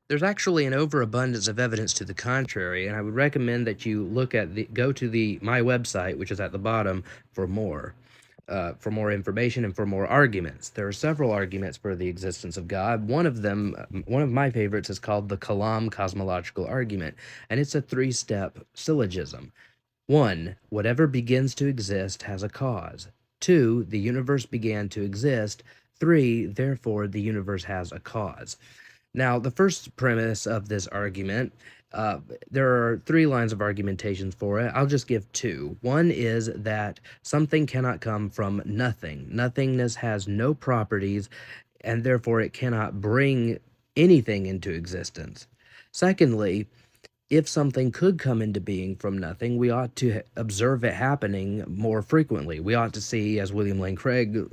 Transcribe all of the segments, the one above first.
There's actually an overabundance of evidence to the contrary, and I would recommend that you go to my website, which is at the bottom, for more information and for more arguments. There are several arguments for the existence of God. One of my favorites, is called the Kalam cosmological argument, and it's a three-step syllogism. 1. Whatever begins to exist has a cause. 2. The universe began to exist. 3. Therefore, the universe has a cause. Now, the first premise of this argument, uh, there are three lines of argumentation for it. I'll just give two. One is that something cannot come from nothing. Nothingness has no properties, and therefore it cannot bring anything into existence. Secondly, if something could come into being from nothing, we ought to observe it happening more frequently. We ought to see, as William Lane Craig,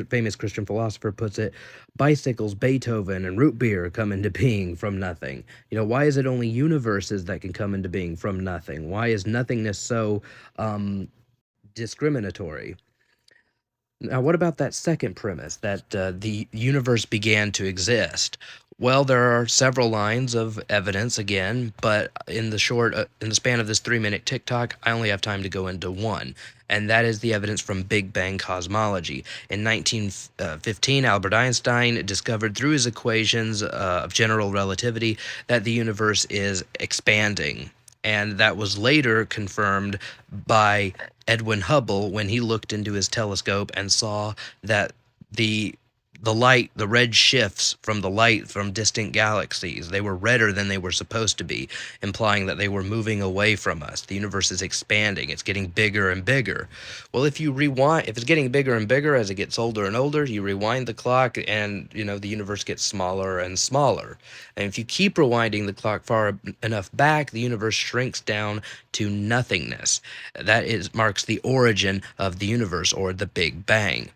famous Christian philosopher, puts it, bicycles, Beethoven, and root beer come into being from nothing. Why is it only universes that can come into being from nothing? Why is nothingness so discriminatory? Now, what about that second premise, that the universe began to exist? Well, there are several lines of evidence again, but in the span of this 3-minute TikTok, I only have time to go into one, and that is the evidence from Big Bang cosmology. In 1915, Albert Einstein discovered through his equations of general relativity that the universe is expanding. And that was later confirmed by Edwin Hubble when he looked into his telescope and saw that the the red shifts from the light from distant galaxies. They were redder than they were supposed to be, implying that they were moving away from us. The universe is expanding. It's getting bigger and bigger. Well, if it's getting bigger and bigger as it gets older and older, you rewind the clock and, the universe gets smaller and smaller. And if you keep rewinding the clock far enough back, the universe shrinks down to nothingness. Marks the origin of the universe, or the Big Bang.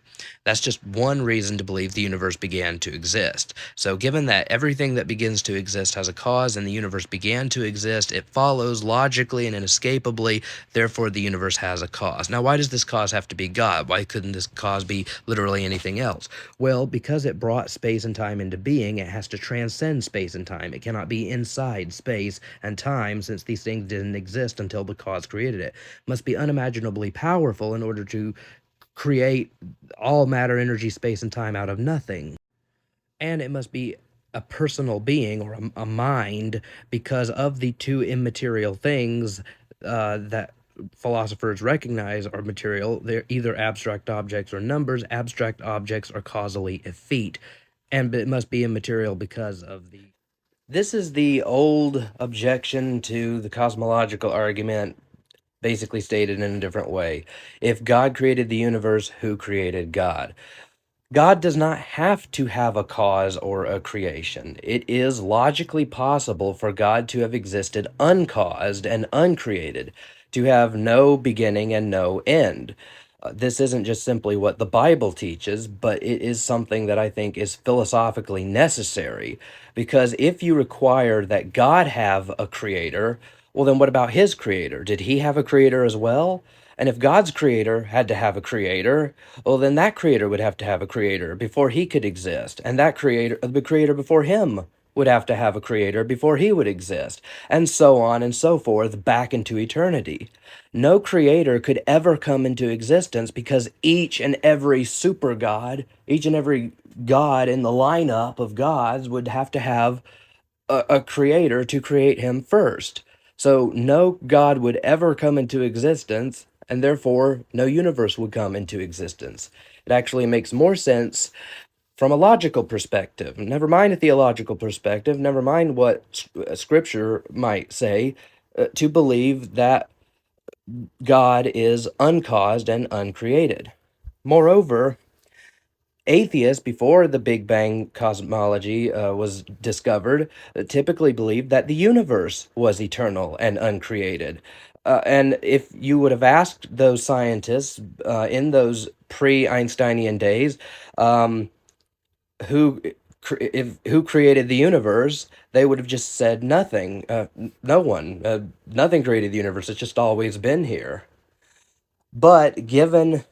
That's just one reason to believe the universe began to exist. So, given that everything that begins to exist has a cause and the universe began to exist, it follows logically and inescapably, therefore, the universe has a cause. Now, why does this cause have to be God? Why couldn't this cause be literally anything else? Well, because it brought space and time into being, it has to transcend space and time. It cannot be inside space and time, since these things didn't exist until the cause created it. It must be unimaginably powerful in order to create all matter, energy, space, and time out of nothing. And it must be a personal being, or a mind, because of the two immaterial things that philosophers recognize are material. They're either abstract objects or numbers. Abstract objects are causally effete, and it must be immaterial because of the. This is the old objection to the cosmological argument, basically stated in a different way. If God created the universe, who created God? God does not have to have a cause or a creation. It is logically possible for God to have existed uncaused and uncreated, to have no beginning and no end. This isn't just simply what the Bible teaches, but it is something that I think is philosophically necessary. Because if you require that God have a creator, well, then what about his creator? Did he have a creator as well? And if God's creator had to have a creator, well, then that creator would have to have a creator before he could exist. And the creator before him, would have to have a creator before he would exist. And so on and so forth, back into eternity. No creator could ever come into existence, because each and every super god, each and every god in the lineup of gods, would have to have a creator to create him first. So no God would ever come into existence, and therefore no universe would come into existence. It actually makes more sense from a logical perspective. Never mind a theological perspective, never mind what scripture might say, to believe that God is uncaused and uncreated. Moreover, atheists, before the Big Bang cosmology was discovered, typically believed that the universe was eternal and uncreated. And if you would have asked those scientists in those pre-Einsteinian days, um, who who created the universe, they would have just said nothing. No one. Nothing created the universe. It's just always been here. But given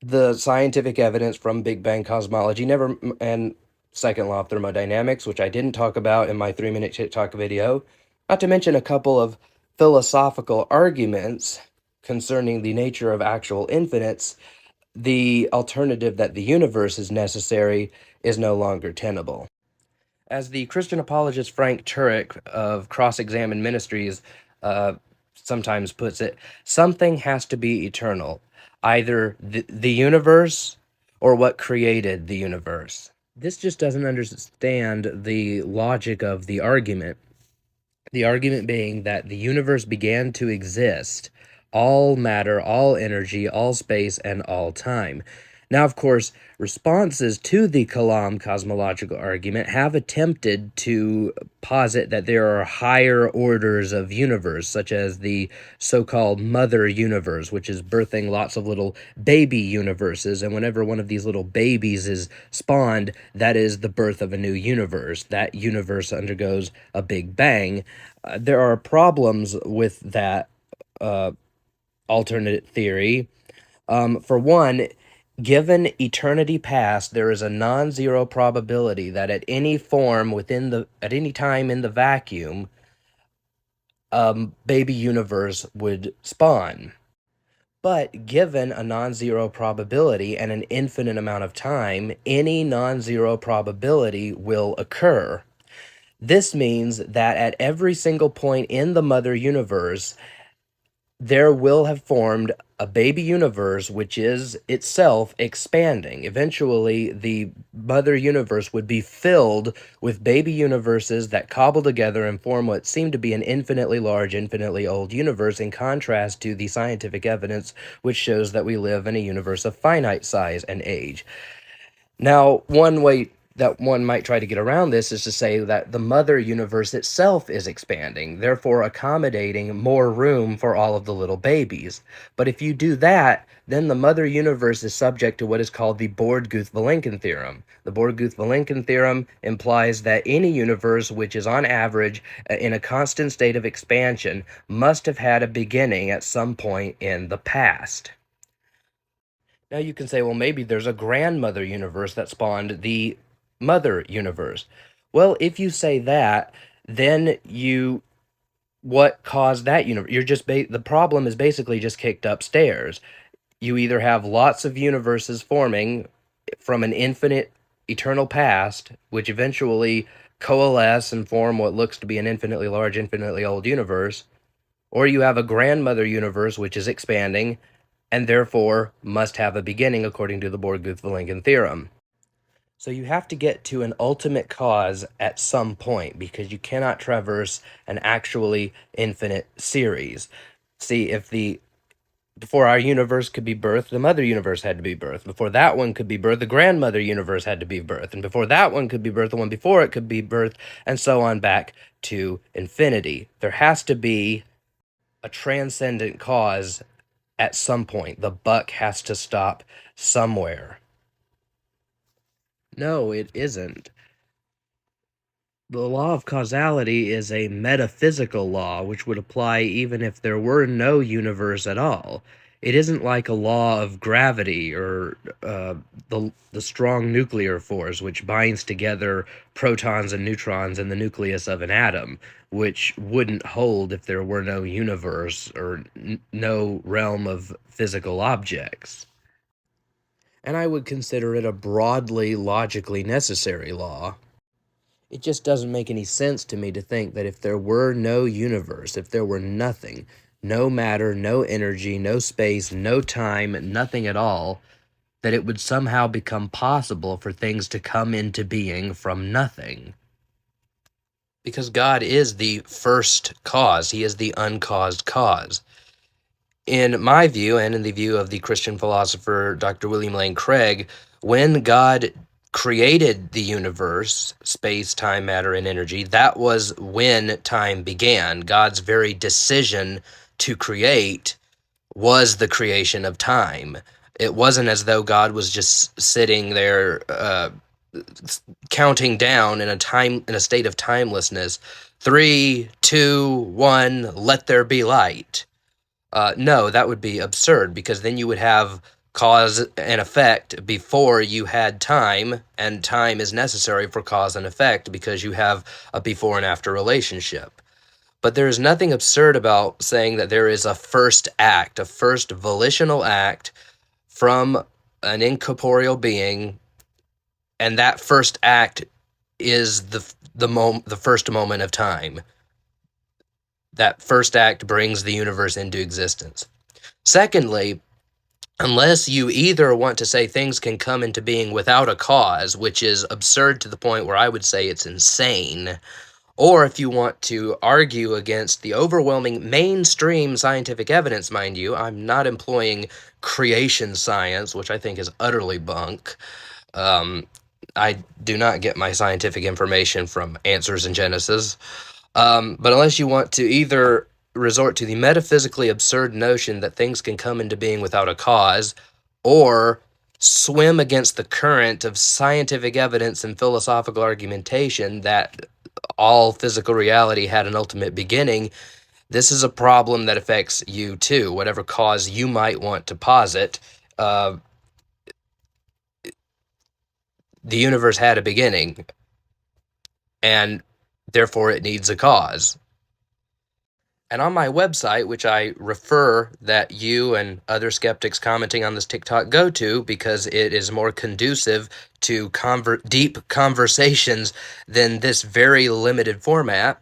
the scientific evidence from Big Bang cosmology, never and second law of thermodynamics, which I didn't talk about in my 3-minute TikTok video, not to mention a couple of philosophical arguments concerning the nature of actual infinites, the alternative that the universe is necessary is no longer tenable. As the Christian apologist Frank Turek of Cross-Examined Ministries sometimes puts it, something has to be eternal, either the universe or what created the universe. This just doesn't understand the logic of the argument. The argument being that the universe began to exist, all matter, all energy, all space, and all time. Now, of course, responses to the Kalam cosmological argument have attempted to posit that there are higher orders of universe, such as the so-called mother universe, which is birthing lots of little baby universes, and whenever one of these little babies is spawned, that is the birth of a new universe. That universe undergoes a big bang. There are problems with that alternate theory. For one, given eternity past, there is a non-zero probability that at any form at any time in the vacuum, baby universe would spawn. But given a non-zero probability and an infinite amount of time, any non-zero probability will occur. This means that at every single point in the mother universe, there will have formed a baby universe which is itself expanding. Eventually, the mother universe would be filled with baby universes that cobble together and form what seemed to be an infinitely large, infinitely old universe, in contrast to the scientific evidence which shows that we live in a universe of finite size and age. Now, one way that one might try to get around this is to say that the mother universe itself is expanding, therefore accommodating more room for all of the little babies. But if you do that, then the mother universe is subject to what is called the Born-Guth-Vilenkin theorem. The Born-Guth-Vilenkin theorem implies that any universe which is on average in a constant state of expansion must have had a beginning at some point in the past. Now you can say, well, maybe there's a grandmother universe that spawned the mother universe. Well, if you say that, then what caused that universe? The problem is basically just kicked upstairs. You either have lots of universes forming from an infinite, eternal past, which eventually coalesce and form what looks to be an infinitely large, infinitely old universe, or you have a grandmother universe which is expanding and therefore must have a beginning according to the Born-Guth-Vilenkin theorem. So you have to get to an ultimate cause at some point because you cannot traverse an actually infinite series. See, before our universe could be birthed, the mother universe had to be birthed. Before that one could be birthed, the grandmother universe had to be birthed. And before that one could be birthed, the one before it could be birthed, and so on back to infinity. There has to be a transcendent cause at some point. The buck has to stop somewhere. No, it isn't. The law of causality is a metaphysical law which would apply even if there were no universe at all. It isn't like a law of gravity or the strong nuclear force which binds together protons and neutrons in the nucleus of an atom, which wouldn't hold if there were no universe or no realm of physical objects. And I would consider it a broadly logically necessary law. It just doesn't make any sense to me to think that if there were no universe, if there were nothing, no matter, no energy, no space, no time, nothing at all, that it would somehow become possible for things to come into being from nothing. Because God is the first cause, He is the uncaused cause. In my view, and in the view of the Christian philosopher Dr. William Lane Craig, when God created the universe, space, time, matter, and energy, that was when time began. God's very decision to create was the creation of time. It wasn't as though God was just sitting there counting down in a state of timelessness. 3, 2, 1, let there be light. No, that would be absurd because then you would have cause and effect before you had time, and time is necessary for cause and effect because you have a before and after relationship. But there is nothing absurd about saying that there is a first act, a first volitional act from an incorporeal being, and that first act is the first moment of time. That first act brings the universe into existence. Secondly, unless you either want to say things can come into being without a cause, which is absurd to the point where I would say it's insane, or if you want to argue against the overwhelming mainstream scientific evidence, mind you, I'm not employing creation science, which I think is utterly bunk. Um, I do not get my scientific information from Answers in Genesis. But unless you want to either resort to the metaphysically absurd notion that things can come into being without a cause, or swim against the current of scientific evidence and philosophical argumentation that all physical reality had an ultimate beginning, this is a problem that affects you too. Whatever cause you might want to posit, uh, the universe had a beginning, and therefore it needs a cause. And on my website, which I refer that you and other skeptics commenting on this TikTok go to because it is more conducive to deep conversations than this very limited format,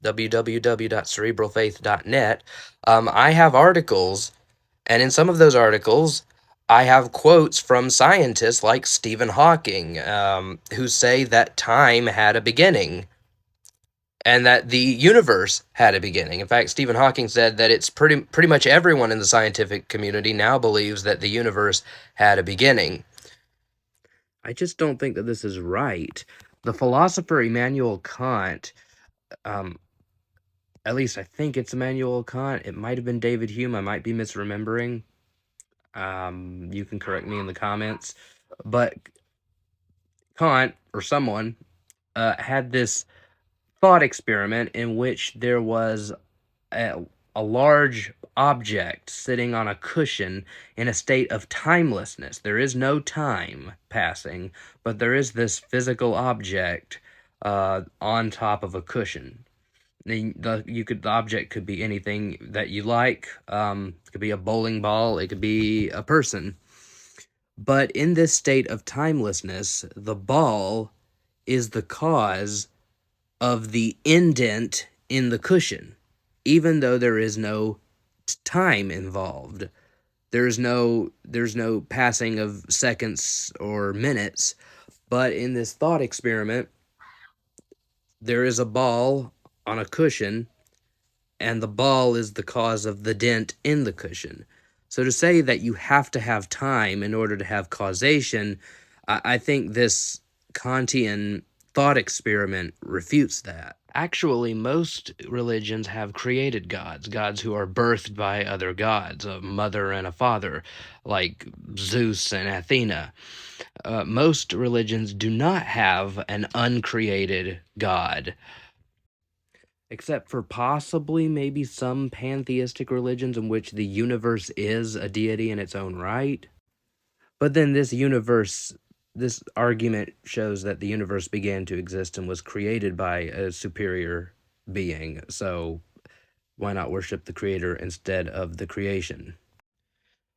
www.cerebralfaith.net, I have articles, and in some of those articles, I have quotes from scientists like Stephen Hawking, who say that time had a beginning and that the universe had a beginning. In fact, Stephen Hawking said that it's pretty much everyone in the scientific community now believes that the universe had a beginning. I just don't think that this is right. The philosopher Immanuel Kant, um, at least I think it's Immanuel Kant. It might have been David Hume. I might be misremembering. You can correct me in the comments. But Kant, or someone, had this thought experiment in which there was a, a large object sitting on a cushion in a state of timelessness. There is no time passing, but there is this physical object on top of a cushion. The object could be anything that you like. It could be a bowling ball. It could be a person. But in this state of timelessness, the ball is the cause of the indent in the cushion, even though there is no time involved. There's no passing of seconds or minutes, but in this thought experiment, there is a ball on a cushion, and the ball is the cause of the dent in the cushion. So to say that you have to have time in order to have causation, I think this Kantian thought experiment refutes that. Actually, most religions have created gods, gods who are birthed by other gods, a mother and a father, like Zeus and Athena. Most religions do not have an uncreated god, except for possibly maybe some pantheistic religions in which the universe is a deity in its own right. But then this argument shows that the universe began to exist and was created by a superior being. So why not worship the creator instead of the creation?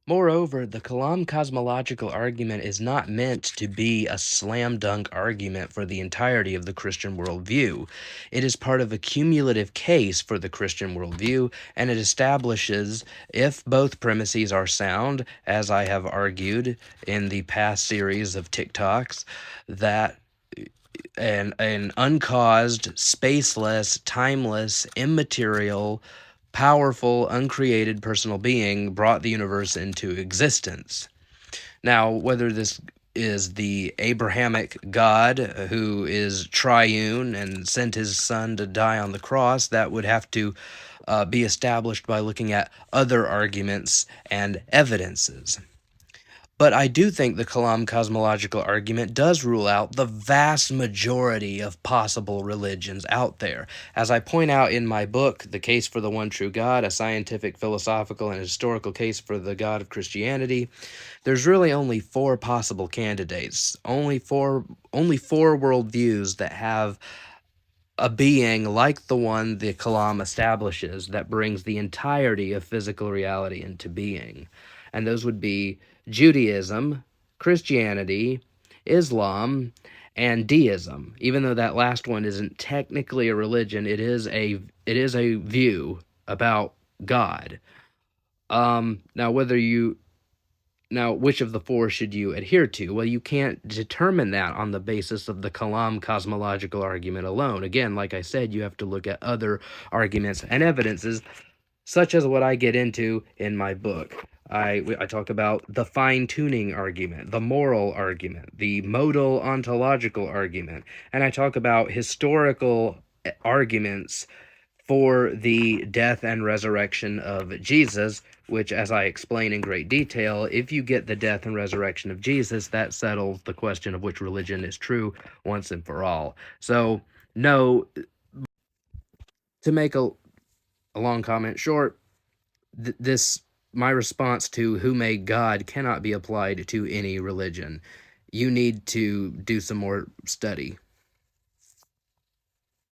Moreover, the Kalam cosmological argument is not meant to be a slam dunk argument for the entirety of the Christian worldview. It is part of a cumulative case for the Christian worldview, and it establishes, if both premises are sound, as I have argued in the past series of TikToks, that an uncaused, spaceless, timeless, immaterial, powerful, uncreated personal being brought the universe into existence. Now, whether this is the Abrahamic God who is triune and sent his son to die on the cross, that would have to be established by looking at other arguments and evidences. But I do think the Kalam cosmological argument does rule out the vast majority of possible religions out there. As I point out in my book, The Case for the One True God, a scientific, philosophical, and historical case for the God of Christianity, there's really only four possible candidates, only four worldviews that have a being like the one the Kalam establishes that brings the entirety of physical reality into being. And those would be Judaism, Christianity, Islam, and deism. Even though that last one isn't technically a religion, it is a view about God. Now whether you now, which of the four should you adhere to? Well, you can't determine that on the basis of the Kalam cosmological argument alone. Again, like I said, you have to look at other arguments and evidences, such as what I get into in my book. I talk about the fine tuning argument, the moral argument, the modal ontological argument, and I talk about historical arguments for the death and resurrection of Jesus, which, as I explain in great detail, if you get the death and resurrection of Jesus, that settles the question of which religion is true once and for all. So, no, to make a long comment short, this my response to who made God cannot be applied to any religion. You need to do some more study.